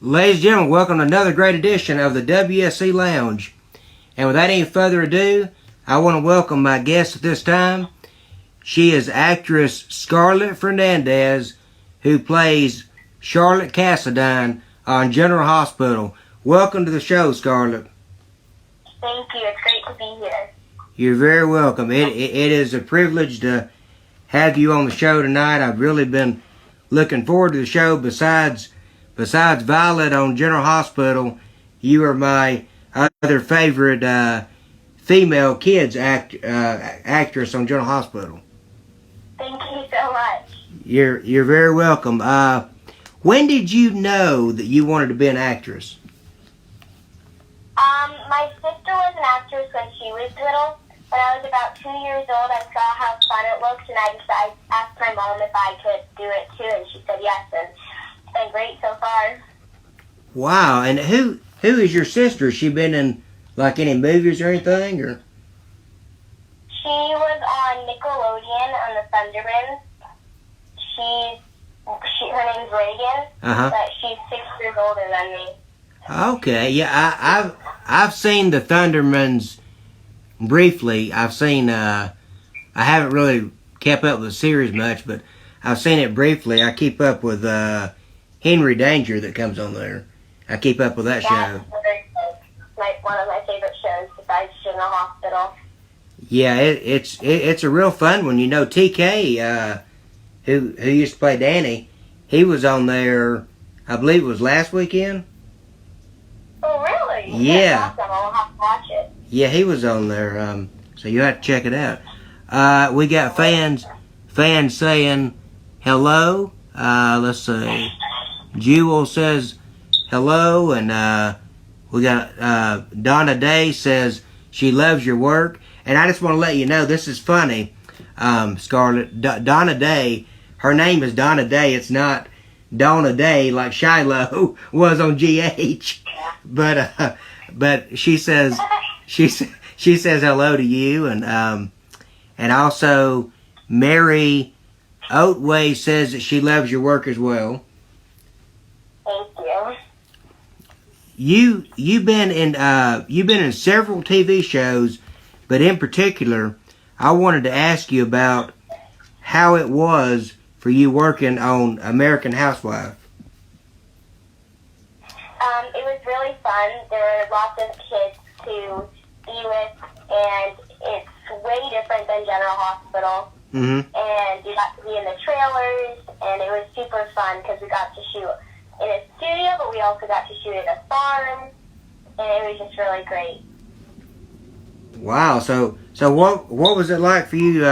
Ladies and gentlemen, welcome to another great edition of the WSE Lounge. And without any further ado, I want to welcome my guest at this time. She is actress Scarlett Fernandez, who plays Charlotte Cassidine on General Hospital. Welcome to the show, Scarlett. Thank you. It's great to be here. You're very welcome. It is a privilege to have you on the show tonight. I've really been looking forward to the show. Besides Violet on General Hospital, you are my other favorite female kids actress on General Hospital. Thank you so much. You're very welcome. When did you know that you wanted to be an actress? My sister was an actress when she was little. When I was about 2 years old, I saw how fun it looked, and I asked my mom if I could do it too, and she said yes, and it's been great so far. Wow, and who is your sister? Has she been in like any movies or anything, or? She was on Nickelodeon on the Thundermans. Her name's Reagan, but she's 6 years older than me. Okay, yeah, I've seen the Thundermans briefly. I've seen I haven't really kept up with the series much, but I've seen it briefly. I keep up with Henry Danger that comes on there. I keep up with that show. Like one of my favorite shows besides General Hospital. Yeah, it's a real fun one. You know, TK, who used to play Danny, he was on there. I believe it was last weekend. Oh, really? Yeah. That's awesome. I'll have to watch it. Yeah, he was on there. So you have to check it out. We got fans saying hello. Let's see. Jewel says hello, and we got Donna Day says she loves your work. And I just want to let you know, this is funny, Scarlett. Donna Day, her name is Donna Day. It's not Donna Day like Shiloh was on GH. But she says she says hello to you, and also Mary Oatway says that she loves your work as well. Thank you. You've been in several TV shows, but in particular, I wanted to ask you about how it was for you working on American Housewife. It was really fun. There were lots of kids to be with, and it's way different than General Hospital. Mm-hmm. And you got to be in the trailers, and it was super fun because we got to shoot in a studio, but we also got to shoot at a farm, and it was just really great. Wow. So what was it like for you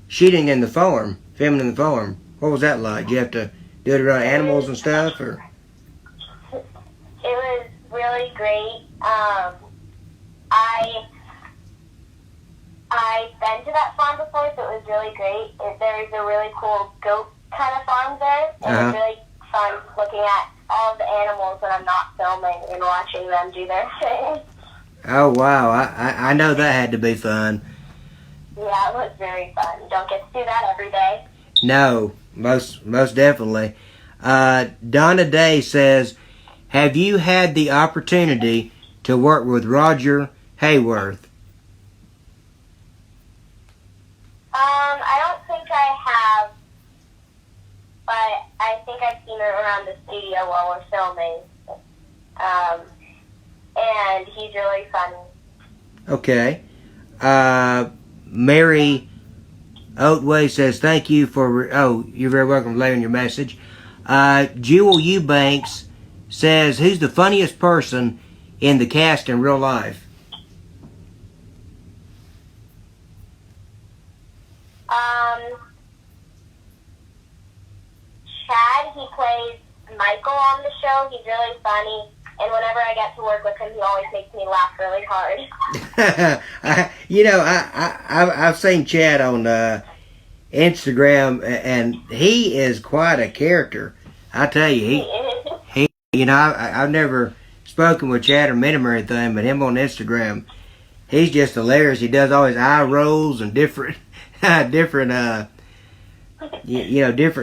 shooting in the farm, filming in the farm? What was that like? Did you have to do it around animals and stuff, or? It was really great. I've been to that farm before, so it was really great. There's a really cool goat kind of farm there, and it was really fun looking at all the animals when I'm not filming and watching them do their thing. Oh wow! I know that had to be fun. Yeah, it was very fun. You don't get to do that every day. No, most definitely. Donna Day says, have you had the opportunity to work with Roger Hayworth? I don't think I have, but I think I've seen her around the studio while we're filming. And he's really funny. Okay. Mary Oatway says, thank you for... you're very welcome for leaving your message. Jewel Eubanks says, who's the funniest person in the cast in real life? Chad, he plays Michael on the show. He's really funny. And whenever I get to work with him, he always makes me laugh really hard. I've seen Chad on Instagram, and he is quite a character. I tell you, I've never spoken with Chad or met him or anything, but him on Instagram, he's just hilarious. He does all his eye rolls and different different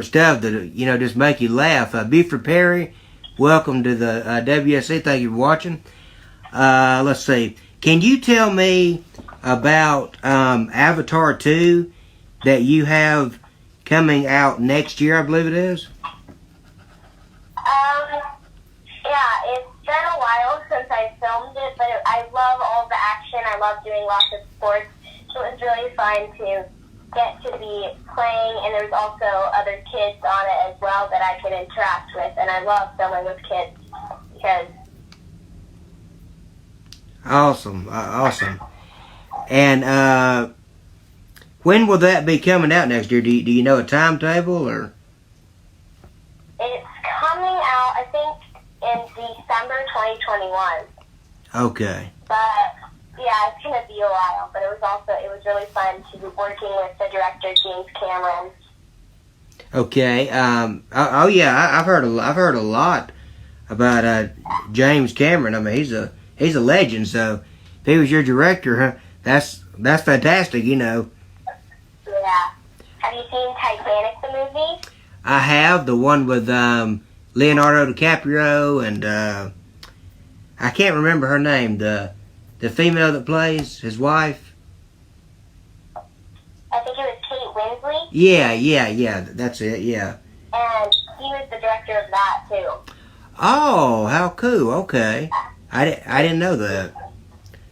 stuff that just make you laugh. Buford Perry welcome to the WSE. Thank you for watching. Let's see. Can you tell me about Avatar 2 that you have coming out next year, I believe it is? Yeah, it's been a while since I filmed it, but I love all the action. I love doing lots of sports. So it was really fun to get to be playing, and there was also other kids on it as well that I could interact with, and I love filming with kids because... Awesome. And when will that be coming out next year? Do you know a timetable, or? It's coming out, I think, in December 2021. Okay. But yeah, it's gonna be a while. But it was really fun to be working with the director James Cameron. Okay. Oh yeah, I've heard a lot about James Cameron. I mean, he's a legend. So if he was your director, huh, that's fantastic. You know. Yeah. Have you seen Titanic the movie? I have, the one with Leonardo DiCaprio and I can't remember her name. The female that plays his wife. I think it was Kate Winslet. Yeah. That's it. Yeah. And he was the director of that too. Oh, how cool! Okay, I didn't know that.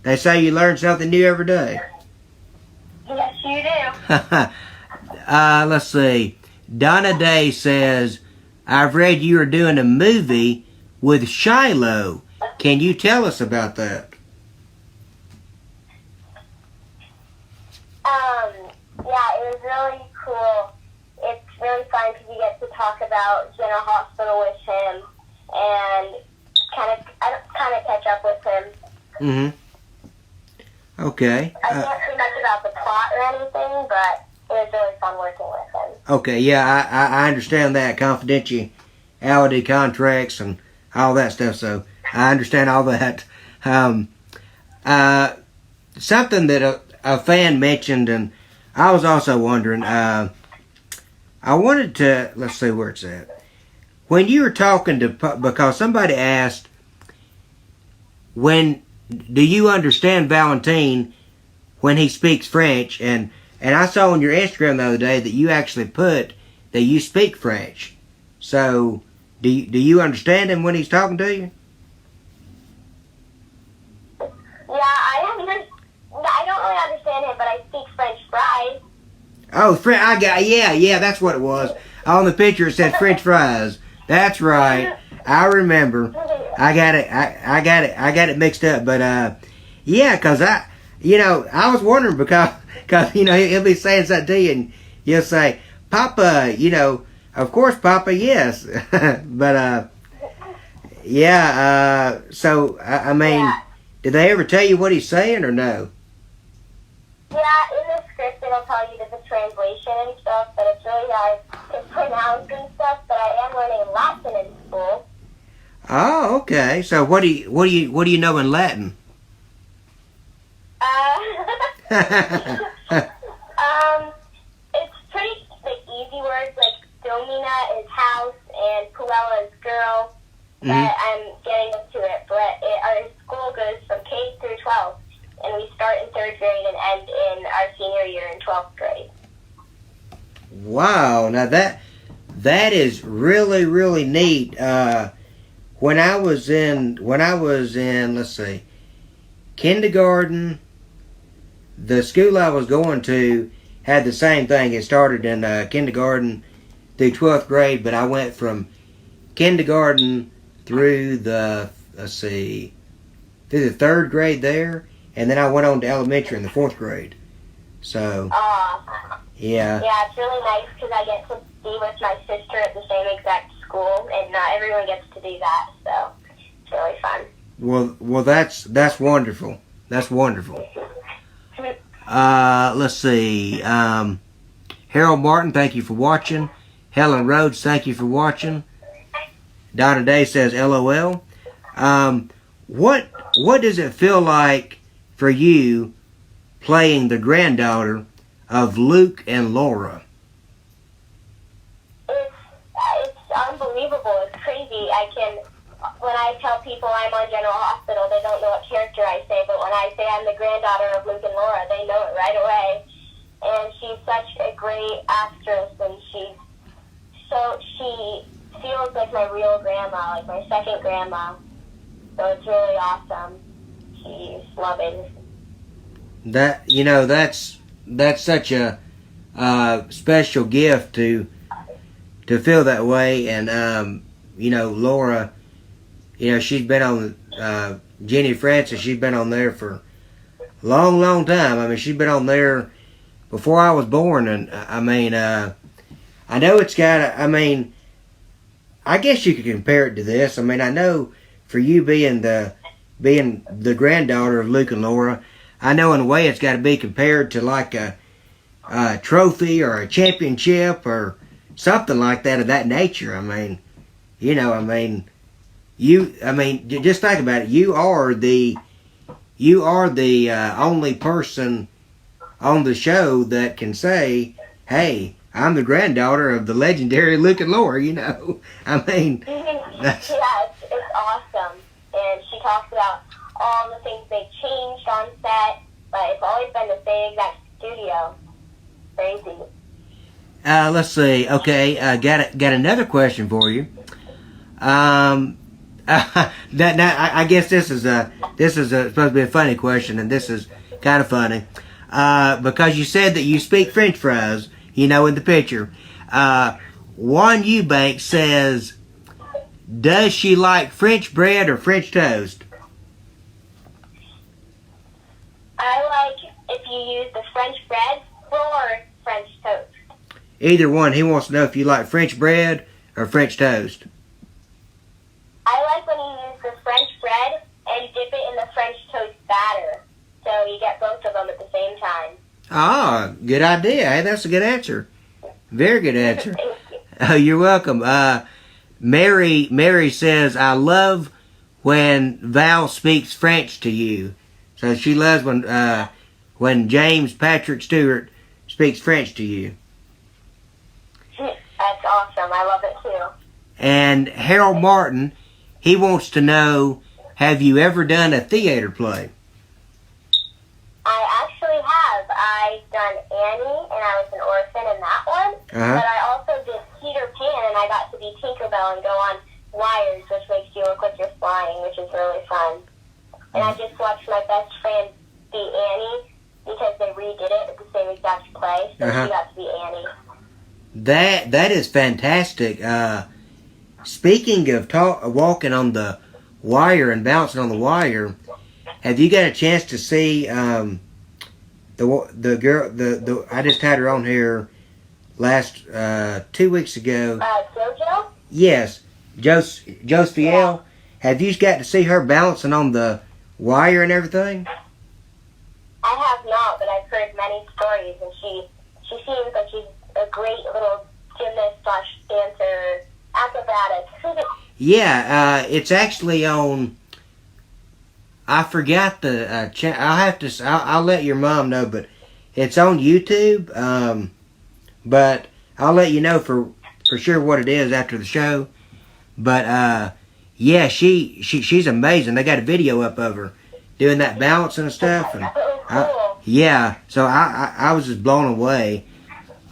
They say you learn something new every day. Yes, you do. Let's see. Donna Day says, I've read you are doing a movie with Shiloh. Can you tell us about that? Yeah, it was really cool. It's really fun because you get to talk about General Hospital with him and kind of catch up with him. Mm-hmm. Okay. I can't say much about the plot or anything, but it was really fun working with him. Okay, yeah, I understand that. Confidentiality contracts and all that stuff, so I understand all that. Something that a fan mentioned, and I was also wondering, I wanted to, let's see where it's at. When you were talking to, because somebody asked, do you understand Valentine when he speaks French? And I saw on your Instagram the other day that you actually put that you speak French. So, do you understand him when he's talking to you? Yeah, I don't really understand him, but I speak French fries. Oh, yeah, that's what it was. On the picture it said French fries. That's right. I remember. I got it mixed up. But yeah, cause I was wondering because he'll be saying something to you and you'll say, Papa, of course, Papa, yes. But yeah. So I mean, Yeah. Did they ever tell you what he's saying or no? Yeah, in the script it'll tell you the translation and stuff, but it's really hard to pronounce and stuff. But I am learning Latin in school. Oh, okay. So what do you know in Latin? It's pretty easy words like domina is house and puella is girl. But I'm getting into it. But our school goes from K through 12, and we start in 3rd grade and end in our senior year in 12th grade. Wow, now that is really, really neat. When I was in, let's see, kindergarten, the school I was going to had the same thing. It started in kindergarten through 12th grade, but I went from kindergarten through the 3rd grade there, and then I went on to elementary in the 4th grade. So, yeah. Yeah, it's really nice because I get to be with my sister at the same exact school, and not everyone gets to do that, so it's really fun. Well, that's wonderful. That's wonderful. Let's see. Harold Martin, thank you for watching. Helen Rhodes, thank you for watching. Donna Day says, LOL. What does it feel like for you playing the granddaughter of Luke and Laura? It's unbelievable. It's crazy. I can when I tell people I'm on General Hospital, they don't know what character I say, but when I say I'm the granddaughter of Luke and Laura, they know it right away. And she's such a great actress, and she feels like my real grandma, like my second grandma. So it's really awesome. She's loving. That's such a special gift to feel that way. And Laura, she's been on Jenny Francis. She's been on there for a long time. I mean, she's been on there before I was born. And I know it's got. I guess you could compare it to this. I mean, I know for you being the granddaughter of Luke and Laura, I know in a way it's got to be compared to like a trophy or a championship or something like that of that nature. Just think about it. You are the only person on the show that can say, "Hey, I'm the granddaughter of the legendary Luke and Laura." Yeah, it's awesome. And she talks about all the things they changed on set, but it's always been the same exact studio. Crazy. Let's see. Okay, got another question for you. I guess this is supposed to be a funny question, and this is kind of funny because you said that you speak French fries. In the picture. Juan Eubank says, does she like French bread or French toast? I like if you use the French bread or French toast. Either one. He wants to know if you like French bread or French toast. I like when you use the French bread and dip it in the French toast batter. So you get both of them at the same time. Ah, good idea. Hey, that's a good answer. Very good answer. Oh, you're welcome. Mary says, I love when Val speaks French to you. So she loves when James Patrick Stewart speaks French to you. That's awesome. I love it too. And Harold Martin, he wants to know, have you ever done a theater play? I actually have. I've done Annie, and I was an orphan in that one. Uh-huh. But I also did Peter Pan, and I got to be Tinkerbell and go on wires, which makes you look like you're flying, which is really fun. And I just watched my best friend be Annie because they redid it at the same exact play, so she got to be Annie. That is fantastic. Speaking of walking on the wire and bouncing on the wire, have you got a chance to see the girl? I just had her on here last 2 weeks ago. JoJo? Yes, Josephine. Yeah. Have you got to see her balancing on the wire and everything? I have not, but I've heard many stories, and she seems like she's a great little gymnast/dancer, acrobatic. Yeah, it's actually on. I forgot the. I'll let your mom know, but it's on YouTube. But I'll let you know for sure what it is after the show. But yeah, she's amazing. They got a video up of her doing that balancing and stuff, and cool. yeah. So I was just blown away.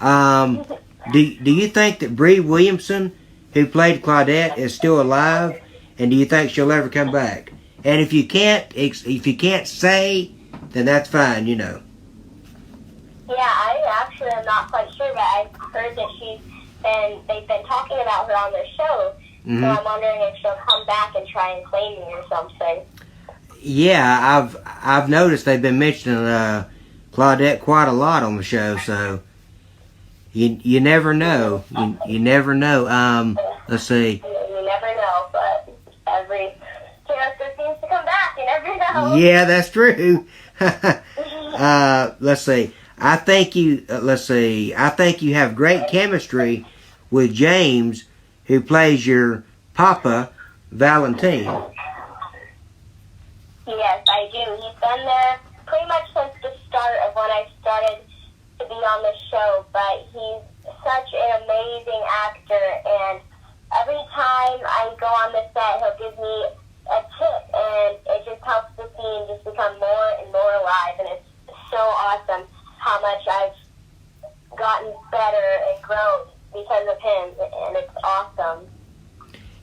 Do you think that Bree Williamson, who played Claudette, is still alive, and do you think she'll ever come back? And if you can't say, then that's fine, you know. Yeah, I actually am not quite sure, but I've heard that they've been talking about her on their show. Mm-hmm. So I'm wondering if she'll come back and try and claim me or something. Yeah, I've noticed they've been mentioning Claudette quite a lot on the show, so you never know. You never know. Let's see. You never know, but every character seems to come back. You never know. Yeah, that's true. Let's see. I think you have great chemistry with James, who plays your Papa, Valentine. Yes, I do. He's been there pretty much since the start of when I started to be on the show, but he's such an amazing actor, and every time I go on the set, he'll give me a tip, and it just helps the scene just become more and more alive, and it's so awesome how much I've gotten better and grown because of him, and it's awesome.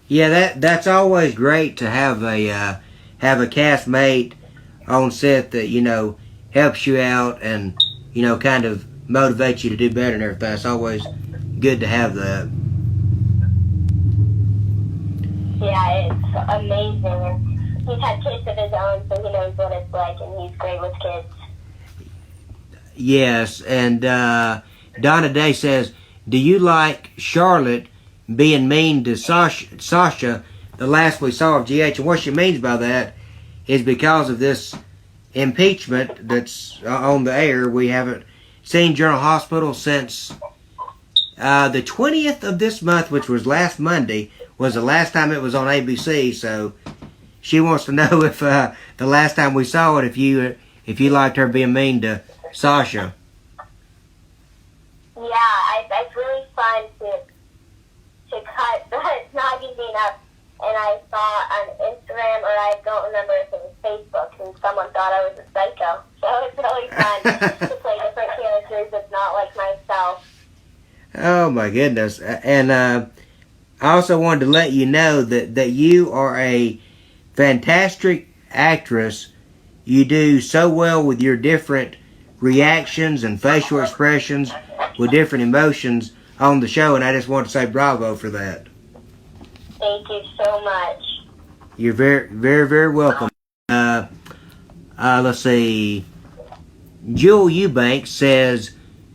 Yeah, that's always great to have a castmate on set that, you know, helps you out and, you know, kind of motivates you to do better and everything. It's always good to have that. Yeah, it's amazing. And he's had kids of his own, so he knows what it's like, and he's great with kids. Yes, and Donna Day says, do you like Charlotte being mean to Sasha the last we saw of GH? And what she means by that is because of this impeachment that's on the air. We haven't seen General Hospital since the 20th of this month, which was last Monday, was the last time it was on ABC. So she wants to know if the last time we saw it, if you liked her being mean to Sasha. Yeah, it's really fun to cut the magazine up, and I saw on Instagram, or I don't remember if it was Facebook, and someone thought I was a psycho. So it's really fun to play different characters that's not like myself. Oh my goodness. And I also wanted to let you know that you are a fantastic actress. You do so well with your different reactions and facial expressions with different emotions on the show, and I just want to say bravo for that. Thank you so much. You're very, very, very welcome. Let's see. Jewel Eubanks says,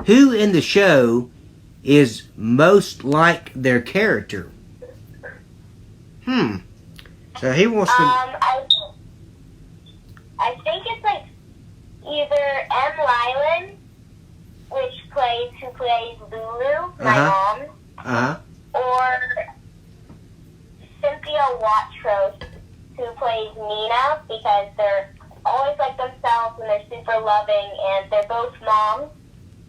who in the show is most like their character? So he wants to... I think it's like either M. Rylan, who plays Lulu, my mom, or Cynthia Watrous, who plays Nina, because they're always like themselves and they're super loving, and they're both moms,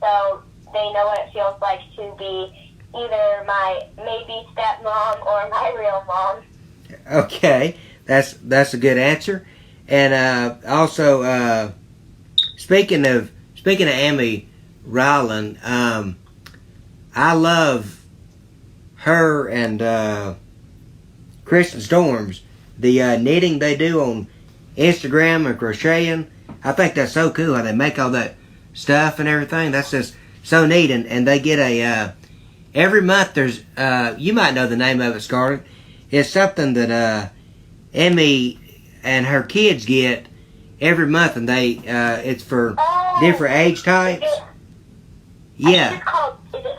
so they know what it feels like to be either my maybe stepmom or my real mom. Okay, that's a good answer. And also, speaking of Amy Rylan, I love her and Kristen Storms. The knitting they do on Instagram and crocheting, I think that's so cool how they make all that stuff and everything. That's just so neat. And they get a every month there's you might know the name of it, Scarlett. It's something that Emmy and her kids get every month, and they it's for different age types. Yeah. Is it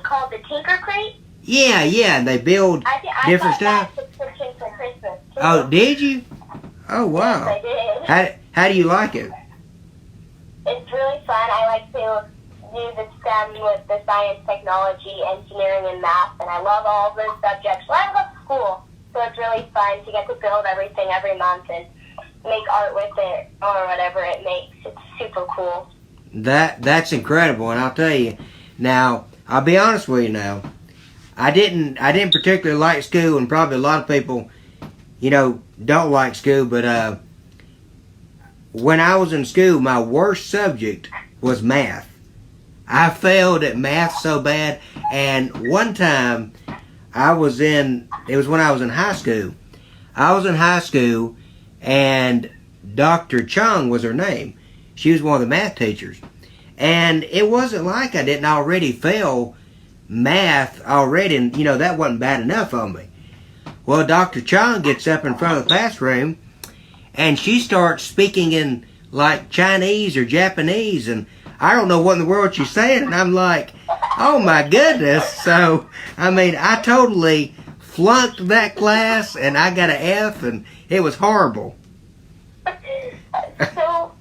called the Tinker Crate? Yeah, and they build different stuff. I got that for Christmas too. Oh, did you? Oh, wow. Yes, I did. How do you like it? It's really fun. I like to do the STEM with the science, technology, engineering, and math, and I love all those subjects. Well, I love school, so it's really fun to get to build everything every month and make art with it or whatever it makes. It's super cool. That's incredible, and I'll tell you. Now, I'll be honest with you now. I didn't particularly like school, and probably a lot of people, you know, don't like school, but when I was in school, my worst subject was math. I failed at math so bad, and one time it was when I was in high school. I was in high school, and Dr. Chung was her name. She was one of the math teachers. And it wasn't like I didn't already fail math already, and, you know, that wasn't bad enough on me. Well, Dr. Chung gets up in front of the classroom, and she starts speaking in, like, Chinese or Japanese, and I don't know what in the world she's saying, and I'm like, oh my goodness. So, I mean, I totally flunked that class, and I got an F, and it was horrible. So,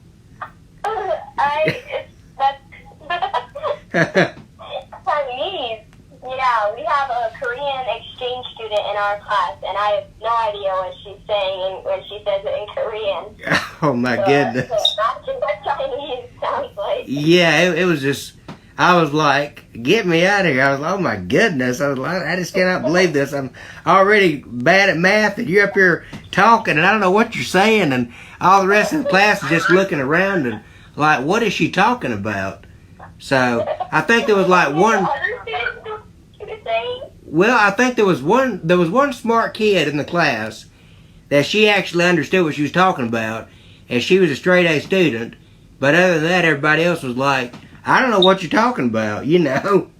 that's Chinese. Yeah, we have a Korean exchange student in our class, and I have no idea what she's saying when she says it in Korean. Oh my goodness. So imagine what Chinese sounds like. Yeah, it was just, I was like, get me out of here. I was like, oh my goodness. I was like, I just cannot believe this. I'm already bad at math and you're up here talking and I don't know what you're saying, and all the rest of the class is just looking around and like, what is she talking about? So I think there was like one. Well, I think there was one smart kid in the class that she actually understood what she was talking about, and she was a straight A student. But other than that, everybody else was like, I don't know what you're talking about, you know.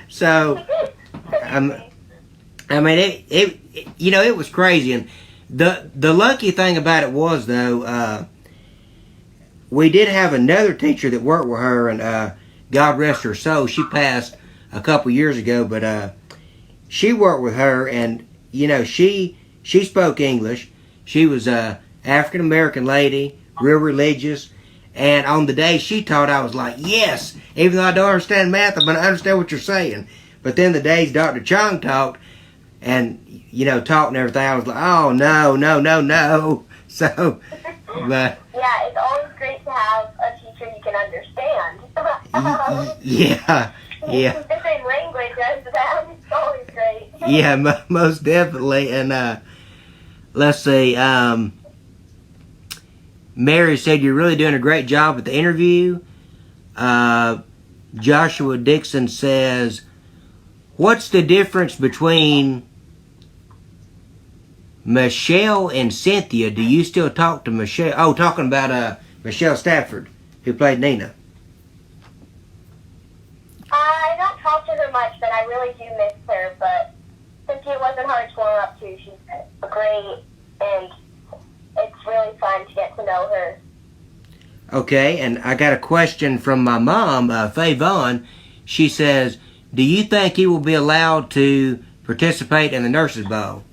So, I mean, it you know, it was crazy. And the lucky thing about it was, though, we did have another teacher that worked with her, and God rest her soul, she passed a couple years ago, but she worked with her, and, you know, she spoke English. She was a African American lady, real religious. And on the day she taught, I was like, yes, even though I don't understand math, I'm going to understand what you're saying. But then the days Dr. Chong talked and, you know, taught and everything, I was like, oh, no. So, but. Yeah, it's always great to have a teacher you can understand. Yeah. The same language as them. It's always great. Yeah, most definitely. And let's see, Mary said, you're really doing a great job at the interview. Joshua Dixon says, what's the difference between Michelle and Cynthia? Do you still talk to Michelle? Oh, talking about Michelle Stafford, who played Nina. I don't talk to her much, but I really do miss her. But Cynthia wasn't hard to warm up to. She's great, and it's really fun to get to know her. Okay, and I got a question from my mom, Faye Vaughn. She says, do you think he will be allowed to participate in the Nurses Ball?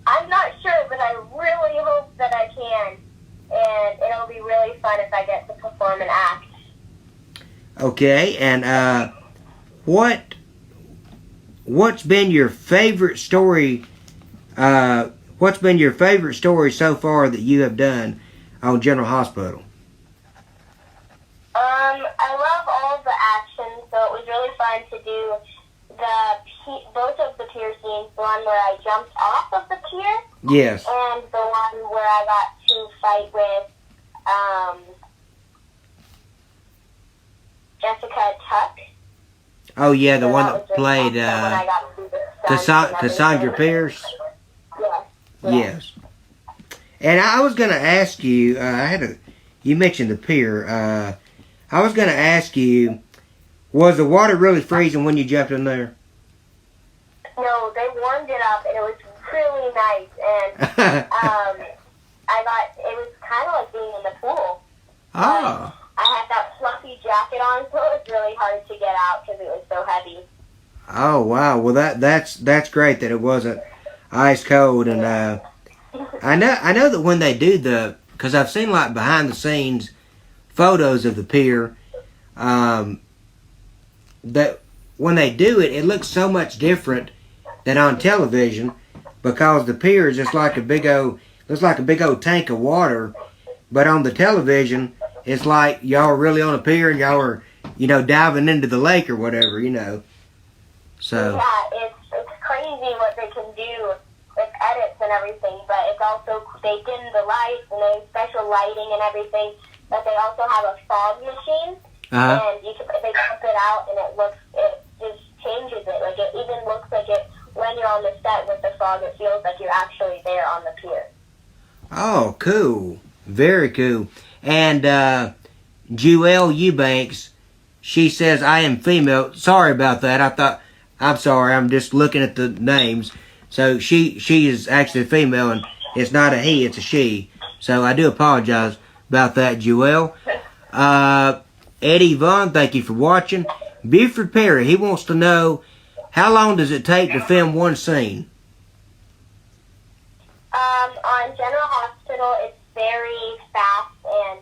I'm not sure, but I really hope that I can. And it'll be really fun if I get to perform and act. Okay, and what's been your favorite story? What's been your favorite story so far that you have done on General Hospital? I love all of the action, so it was really fun to do both of the pier scenes. The one where I jumped off of the pier. Yes. And the one where I got to fight with Jessica Tuck. Oh yeah, the one that played Cassandra Pierce. Yes. Yes. And I was going to ask you, you mentioned the pier. I was going to ask you, was the water really freezing when you jumped in there? No, they warmed it up, and it was really nice. And it was kind of like being in the pool. Oh. I had that fluffy jacket on, so it was really hard to get out because it was so heavy. Oh wow! Well, that's great that it wasn't ice cold, and I know that when they do because I've seen like behind the scenes photos of the pier, that when they do it, it looks so much different than on television, because the pier is just like looks like a big old tank of water, but on the television it's like y'all are really on a pier and y'all are, you know, diving into the lake or whatever, you know. So yeah, it's crazy what they can do with edits and everything, but it's also, they dim the lights and they have special lighting and everything, but they also have a fog machine, and they dump it out and it just changes it. Like, it even looks like it, when you're on the set with the fog, it feels like you're actually there on the pier. Oh, cool. Very cool. And Jewel Eubanks, she says, I am female. Sorry about that. I'm sorry, I'm just looking at the names. So she is actually a female, and it's not a he, it's a she. So I do apologize about that, Jewel. Eddie Vaughn, thank you for watching. Buford Perry, he wants to know, how long does it take to film one scene? On General Hospital, it's very fast, and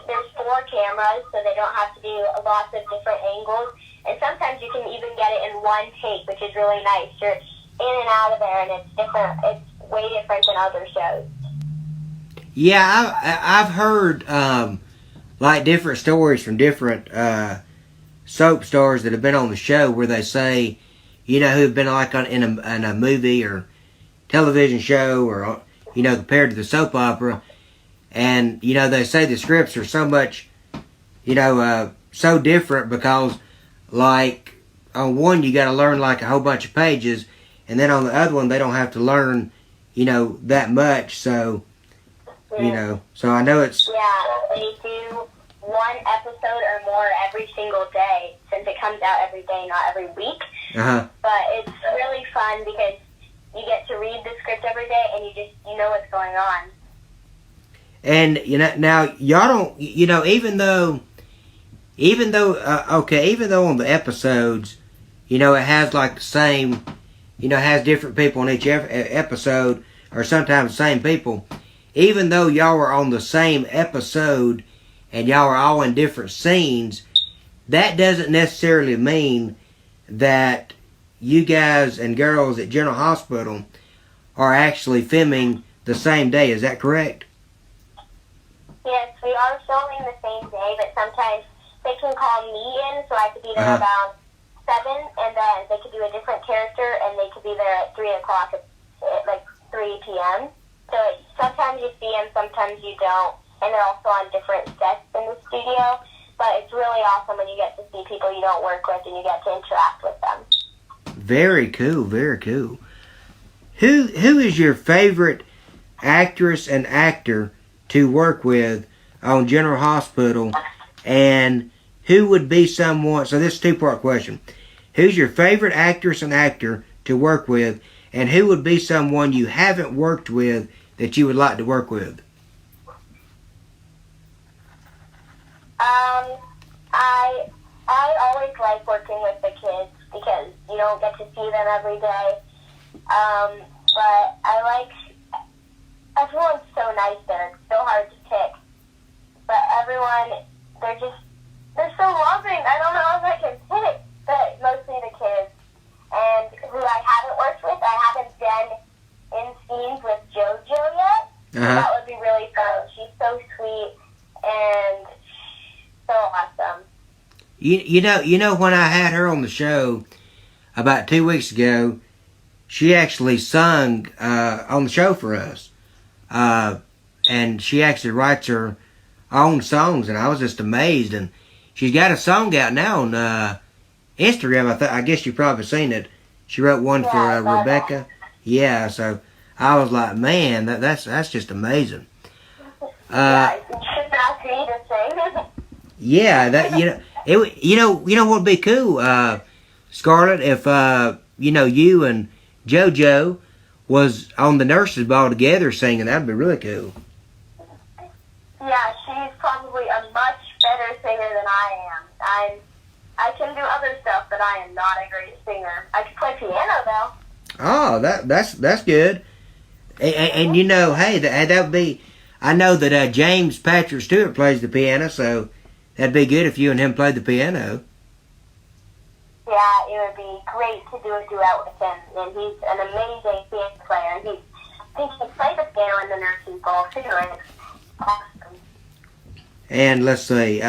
there's 4 cameras, so they don't have to do lots of different angles. And sometimes you can even get it in one take, which is really nice. You're in and out of there, and it's different. It's way different than other shows. Yeah, I've heard like different stories from different soap stars that have been on the show where they say, you know, who've been like in a movie or television show or, you know, compared to the soap opera. And, you know, they say the scripts are so much, you know, so different because, like, on one you got to learn like a whole bunch of pages, and then on the other one they don't have to learn, you know, that much. So, you know, so I know it's... Yeah, they do one episode or more every single day since it comes out every day, not every week. Uh-huh. But it's really fun because you get to read the script every day and you know what's going on. And, you know, now, y'all don't, you know, even though on the episodes, you know, it has like the same, you know, it has different people in each episode, or sometimes the same people, even though y'all are on the same episode and y'all are all in different scenes, that doesn't necessarily mean that you guys and girls at General Hospital are actually filming the same day. Is that correct? Yes, we are filming the same day, but sometimes they can call me in, so I could be there about 7, and then they could do a different character, and they could be there at 3 o'clock, at like 3 p.m. So sometimes you see them, sometimes you don't, and they're also on different sets in the studio. But it's really awesome when you get to see people you don't work with and you get to interact with them. Very cool, very cool. Who is your favorite actress and actor to work with on General Hospital, and who would be someone... So this is a two-part question. Who's your favorite actress and actor to work with, and who would be someone you haven't worked with that you would like to work with? I always like working with the kids because you don't get to see them every day. But I like... Everyone's so nice there. It's so hard to pick. But everyone, they're so loving. I don't know if I can pick, but mostly the kids. And who I haven't worked with, I haven't been in scenes with JoJo yet. That would be really fun. She's so sweet and so awesome. You know, when I had her on the show about 2 weeks ago, she actually sung on the show for us. And she actually writes her own songs, and I was just amazed. And she's got a song out now on Instagram. I guess you've probably seen it. She wrote one for Rebecca. Yeah, so I was like, man, that's just amazing. Yeah, you should ask me to sing. Yeah, that you know what would be cool, Scarlett, if you and JoJo was on the nurses' ball together singing. That'd be really cool. Yeah, she's probably a much better singer than I am. I can do other stuff, but I am not a great singer. I can play piano though. Oh, that's good. And you know, hey, that would be... I know that James Patrick Stewart plays the piano, so that'd be good if you and him played the piano. Yeah, it would be great to do a duet with him. And he's an amazing piano player. And I think he played the piano in the nursing ball too. And it's awesome. And let's see,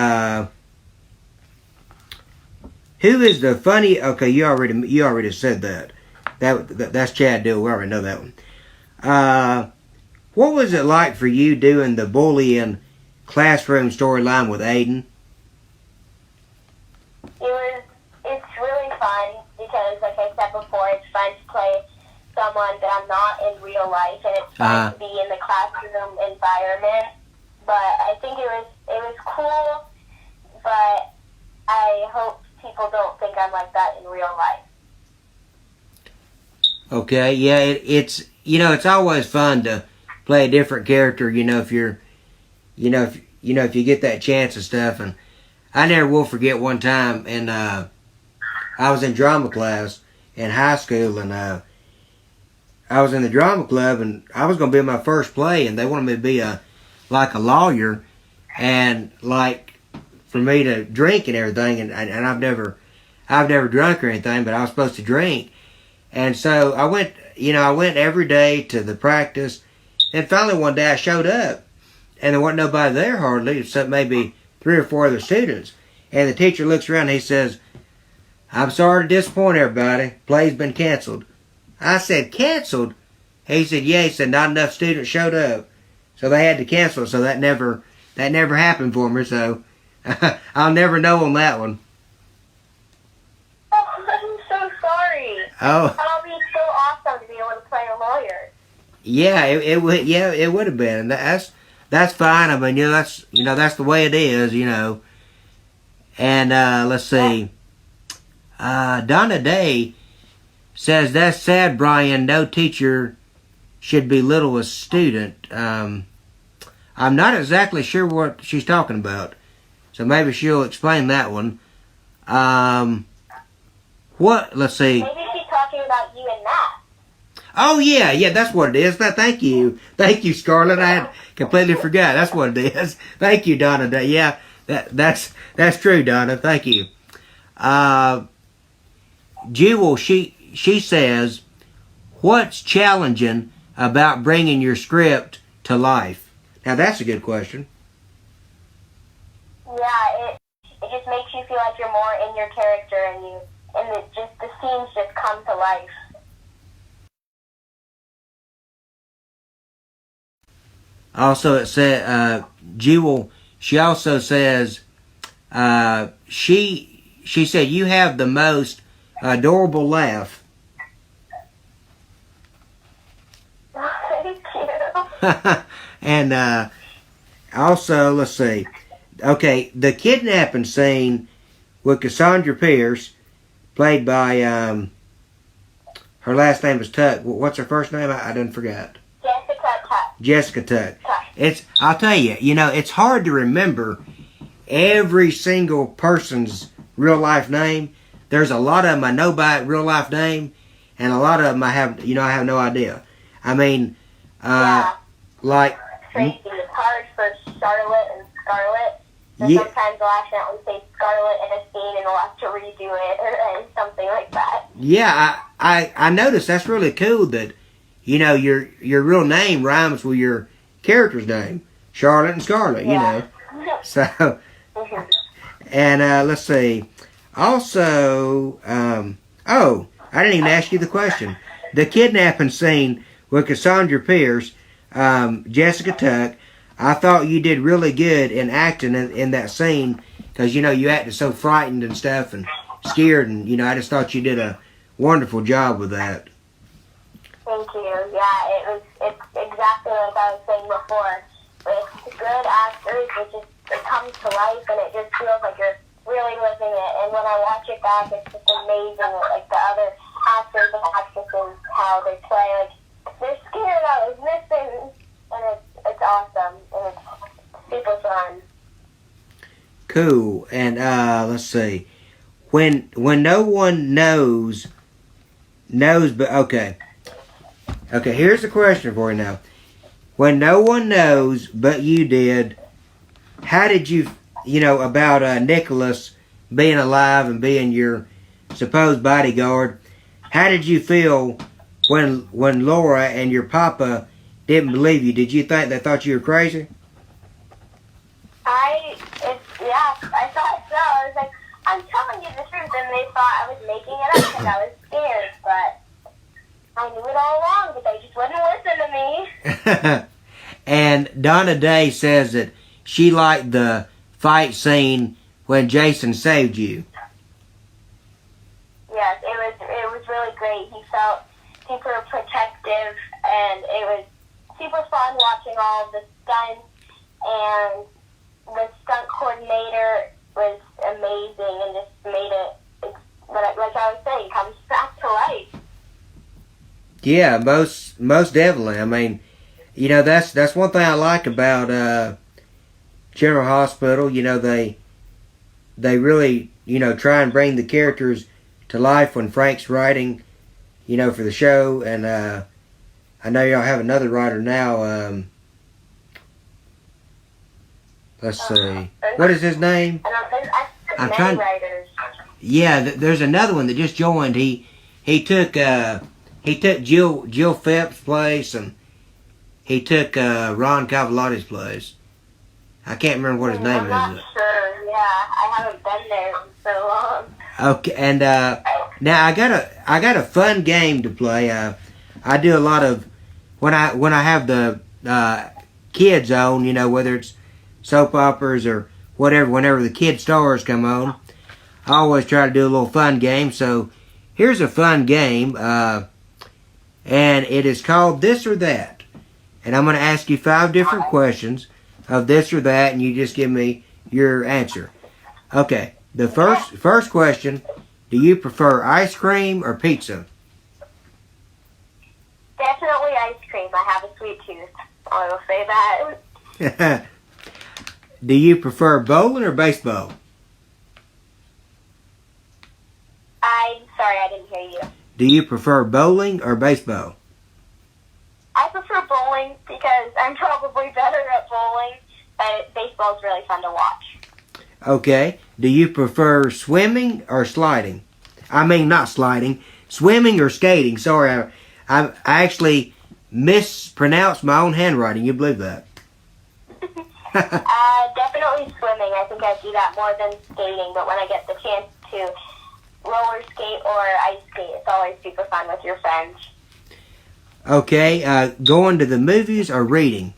who is the funny... Okay, you already said that. That's Chad Dill. We already know that one. What was it like for you doing the bullying classroom storyline with Aiden? It's really fun because, like I said before, it's fun to play someone that I'm not in real life, and it's fun to be in the classroom environment. But I think it was cool, but I hope people don't think I'm like that in real life. Okay, yeah, it's it's always fun to play a different character, if you're, if you get that chance and stuff. And I never will forget one time, and I was in drama class in high school, and I was in the drama club, and I was going to be in my first play, and they wanted me to be a lawyer, and for me to drink and everything, and I've never drunk or anything, but I was supposed to drink. And so I went every day to the practice. And finally one day I showed up, and there wasn't nobody there hardly, except maybe 3 or 4 other students. And the teacher looks around and he says, "I'm sorry to disappoint everybody. Play's been canceled." I said, "Canceled?" He said, "Yeah." He said, "Not enough students showed up, so they had to cancel." So that never happened for me. So I'll never know on that one. Oh, I'm so sorry. Oh. That'll be so awesome to be able to play a lawyer. Yeah, it would. Yeah, it would have been. That's fine. I mean, that's the way it is. And let's see. Donna Day says, "That's sad, Brian. No teacher should belittle a student." I'm not exactly sure what she's talking about, so maybe she'll explain that one. What? Let's see. Maybe she's talking about you and Matt. Oh yeah, that's what it is. Thank you, Scarlett. I had completely forgot. That's what it is. Thank you, Donna. Yeah, that's true, Donna. Thank you. Jewel, she says, "What's challenging about bringing your script to life?" Now that's a good question. Yeah, it just makes you feel like you're more in your character, and the scenes just come to life. Also, it said, Jewel, she also says, she said, "You have the most adorable laugh." Thank you. And also, let's see. Okay, the kidnapping scene with Cassandra Pierce, played by, her last name is Tuck. What's her first name? I didn't forget. Jessica Tuck. I'll tell you, it's hard to remember every single person's real life name. There's a lot of them I know by real life name, and a lot of them I have no idea. I mean, like. Crazy. It's hard for Charlotte and Scarlett. So Yeah. sometimes I'll accidentally say Scarlett in a scene and we'll have to redo it or something like that. Yeah, I noticed that's really cool that, your real name rhymes with your character's name, Charlotte and Scarlett, So, and let's see. Also, I didn't even ask you the question. The kidnapping scene with Cassandra Pierce, Jessica Tuck, I thought you did really good in acting in that scene because, you acted so frightened and stuff and scared, and, I just thought you did a wonderful job with that. Thank you. Yeah, it's exactly like I was saying before. With good actors, it comes to life and it just feels like you're really living it. And when I watch it back, it's just amazing. Like the other actors and actresses, how they play. Like they're scared I was missing, and it's awesome and it's super fun. Cool. And let's see. When no one knows, but okay. Okay, here's the question for you now. When no one knows but you did, how did you, about Nicholas being alive and being your supposed bodyguard, how did you feel when Laura and your papa didn't believe you? Did you think they thought you were crazy? I thought so. I was like, I'm telling you the truth, and they thought I was making it up because I was scared, but I knew it all along, but they just wouldn't listen to me. And Donna Day says that she liked the fight scene when Jason saved you. Yes, it was really great. He felt super protective, and it was super fun watching all of the stunts, and the stunt coordinator was amazing and just made it, like I was saying, comes back to life. Yeah, most definitely. I mean, that's one thing I like about General Hospital. They really, try and bring the characters to life when Frank's writing, for the show. And I know y'all have another writer now. Let's see. What is his name? I'm trying. Writers. Yeah, there's another one that just joined. He took Jill Phipps' place, and he took Ron Cavalotti's place. I can't remember what his name I'm not is. sure. Yeah, I haven't been there in so long. Okay, and now I got a fun game to play. I do a lot of when I have the kids on, you know, whether it's soap operas or whatever. Whenever the kid stars come on, I always try to do a little fun game. So here's a fun game, and it is called This or That. And I'm going to ask you 5 different questions of this or that, and you just give me your answer. Okay. The first question: do you prefer ice cream or pizza? Definitely ice cream. I have a sweet tooth. I will say that. Do you prefer bowling or baseball? I'm sorry, I didn't hear you. Do you prefer bowling or baseball? I prefer bowling because I'm probably better at bowling, but baseball's really fun to watch. Okay. Do you prefer swimming or sliding? I mean, not sliding. Swimming or skating. Sorry, I actually mispronounced my own handwriting. You believe that? Definitely swimming. I think I do that more than skating, but when I get the chance to roller skate or ice skate, it's always super fun with your friends. Okay. Going to the movies or reading?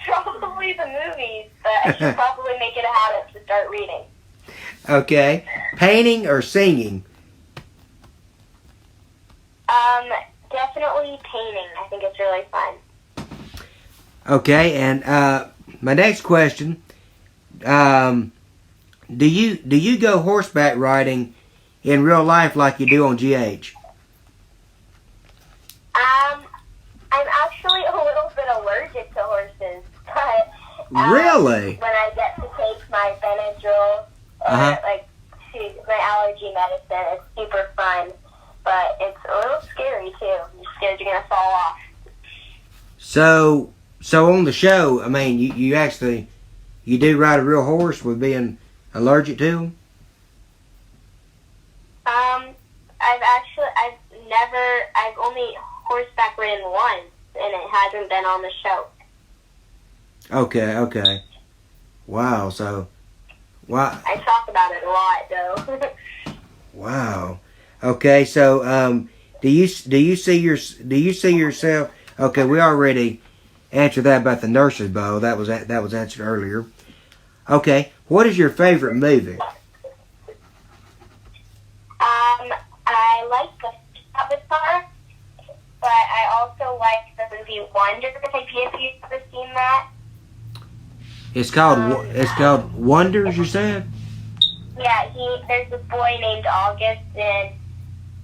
Probably the movies, but I should probably make it a habit to start reading. Okay. Painting or singing? Definitely painting. I think it's really fun. Okay, and my next question: do you go horseback riding in real life like you do on GH? I'm actually a little bit allergic to horses, but Really? when I get to take my Benadryl or my allergy medicine, it's super fun, but it's a little scary too. You're scared you're gonna fall off. So on the show, I mean, you actually do ride a real horse with being allergic to them? I've only horseback ridden once, and it hasn't been on the show. Okay. Wow. So, wow. I talk about it a lot, though. Wow. Okay. So, do you see yourself? Okay, we already answered that about the nurse's ball. That was answered earlier. Okay. What is your favorite movie? I like the Avatar, but I also like the movie Wonder. Have you ever seen that? It's called Wonders. You said? Yeah. There's this boy named August, and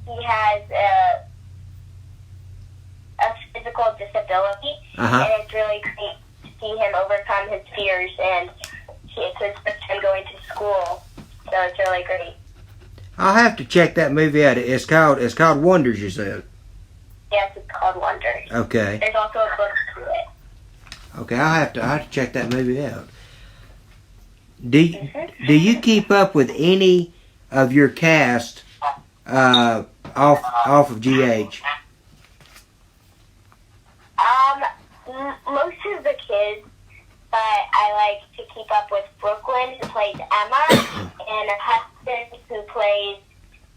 he has a physical disability, and it's really great to see him overcome his fears, and it's his first time going to school, so it's really great. I'll have to check that movie out. It's called Wonders. You said? Yes, it's called Wonders. Okay. There's also a book to it. Okay, I'll have to check that movie out. Do you keep up with any of your cast off of GH? Most of the kids, but I like to keep up with Brooklyn, who plays Emma, and Hudson, who plays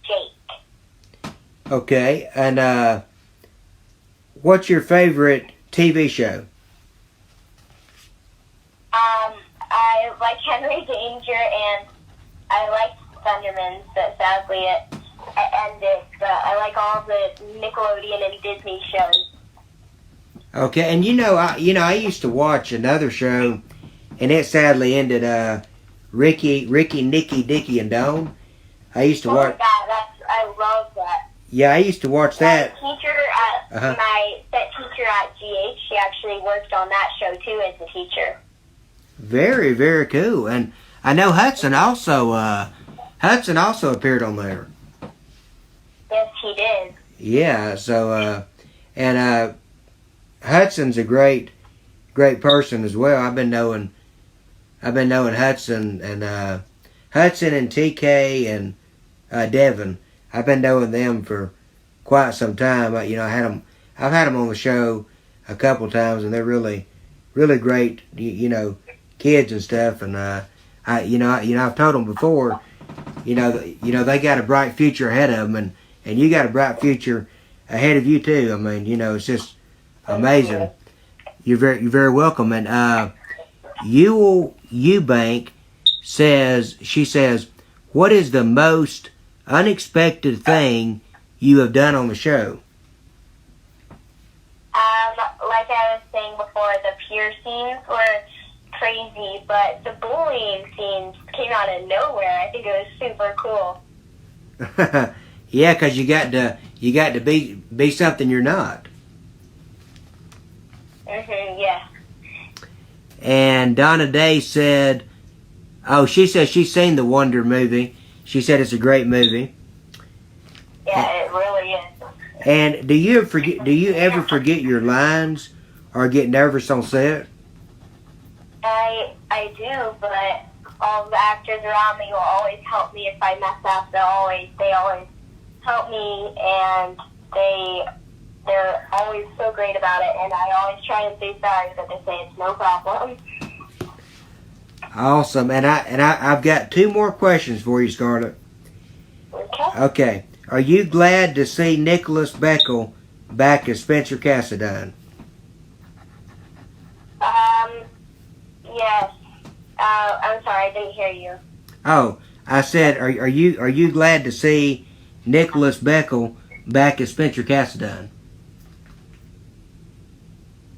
Jake. Okay, and what's your favorite TV show? I like Henry Danger, and I like Thundermans, but sadly it ended. But I like all the Nickelodeon and Disney shows. Okay, and I used to watch another show, and it sadly ended. Ricky, Nicky, Dicky, and Dawn. I used to watch. I love that. Yeah, I used to watch that. My set teacher at GH, she actually worked on that show too as a teacher. Very, very cool. And I know Hudson also appeared on there. Yes, he did. Yeah. So Hudson's a great person as well. I've been knowing Hudson and TK and Devin. I've been knowing them for quite some time. I've had them on the show a couple times, and they're really, really great, kids and stuff. And I've told them before, they got a bright future ahead of them, and you got a bright future ahead of you too. I mean, it's just amazing. You're very welcome. And Eubank she says, what is the most unexpected thing you have done on the show? Like I was saying before, the pier scenes were crazy, but the bullying scenes came out of nowhere. I think it was super cool. Yeah, because you got to be something you're not. Yeah. And Donna Day said, she says she's seen the Wonder movie. She said it's a great movie. Yeah, it really is. And do you ever forget your lines or get nervous on set? I do, but all the actors around me will always help me if I mess up. They always help me, and they're always so great about it. And I always try and say sorry, but they say it's no problem. Awesome. And I've got 2 more questions for you, Scarlett. Okay. Are you glad to see Nicholas Beckel back as Spencer Cassidine? Yes. I'm sorry, I didn't hear you. Oh, I said, are you glad to see Nicholas Beckel back as Spencer Cassidine?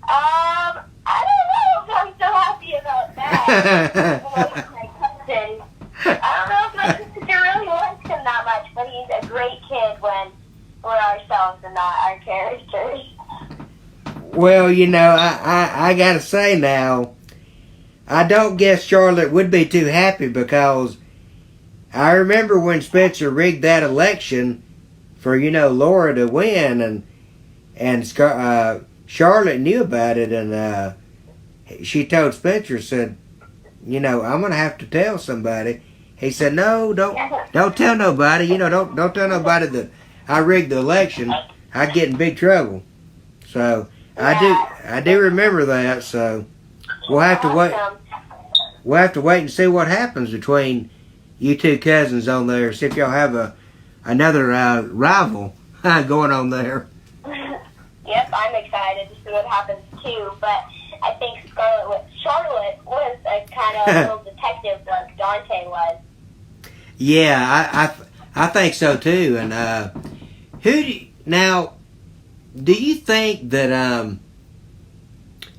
I don't know if I'm so happy about that. My cousin. I don't know if my sister really likes him that much, but he's a great kid when we're ourselves and not our characters. Well, I gotta say now, I don't guess Charlotte would be too happy, because I remember when Spencer rigged that election for, Laura to win, and Charlotte knew about it, and she told Spencer, said, I'm gonna have to tell somebody. He said, no, don't tell nobody. Don't tell nobody that I rigged the election. I'd get in big trouble. So I do remember that. So we'll have to wait. We'll have to wait and see what happens between you 2 cousins on there. See if y'all have another rival going on there. Yep, I'm excited to see what happens too. But I think Charlotte was a kind of little detective like Dante was. Yeah, I think so too. And do you think that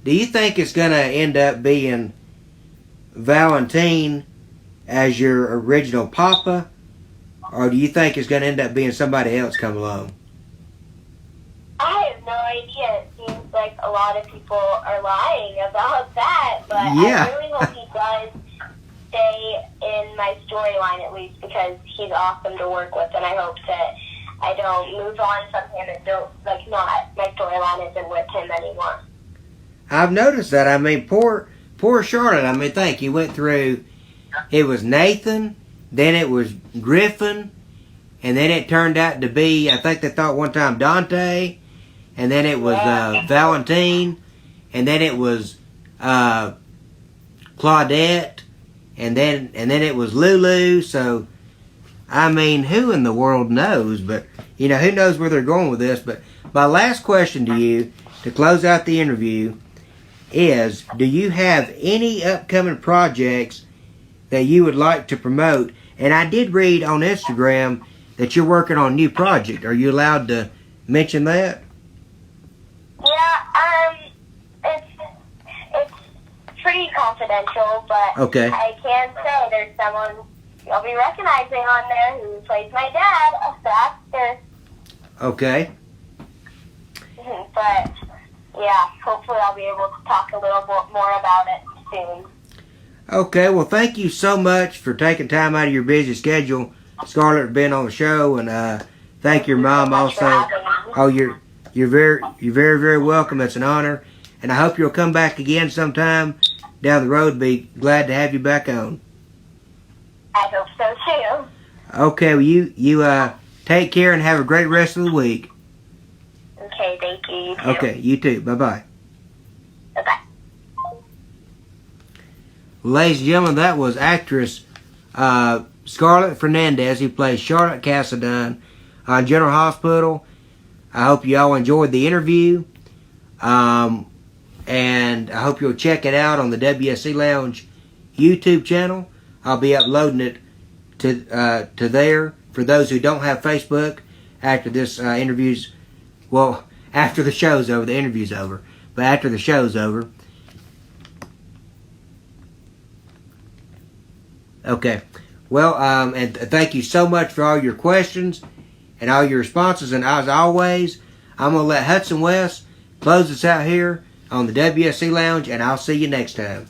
do you think it's gonna end up being Valentine as your original Papa, or do you think it's gonna end up being somebody else come along? I have no idea. It seems like a lot of people are lying about that, but yeah. I really hope he does stay in my storyline at least, because he's awesome to work with, and I hope that I don't move on from him and my storyline isn't with him anymore. I've noticed that. I mean, poor Charlotte. I mean, think you went through. It was Nathan, then it was Griffin, and then it turned out to be, I think they thought one time, Dante, and then it was Valentine, and then it was Claudette, and then it was Lulu. So, I mean, who in the world knows? But, who knows where they're going with this. But my last question to you, to close out the interview, is, do you have any upcoming projects that you would like to promote? And I did read on Instagram that you're working on a new project. Are you allowed to mention that? Yeah, it's pretty confidential, but okay. I can say there's someone you'll be recognizing on there who plays my dad, the actor. Okay. But yeah, hopefully I'll be able to talk a little bit more about it soon. Okay, well, thank you so much for taking time out of your busy schedule, Scarlett, for being on the show, and thank your mom also. Oh, you're very, very welcome. It's an honor, and I hope you'll come back again sometime down the road. Be glad to have you back on. I hope so too. Okay, well, you take care and have a great rest of the week. Okay, thank you. You too. Okay, you too. Bye-bye. ladies and gentlemen, that was actress Scarlett Fernandez, who plays Charlotte Cassidine on General Hospital. I hope you all enjoyed the interview. And I hope you'll check it out on the WSE Lounge YouTube channel. I'll be uploading it to there for those who don't have Facebook after this interview's, well, after the show's over. The interview's over, but after the show's over. Okay. Well, and thank you so much for all your questions and all your responses. And as always, I'm going to let Hudson West close us out here on the WSC Lounge, and I'll see you next time.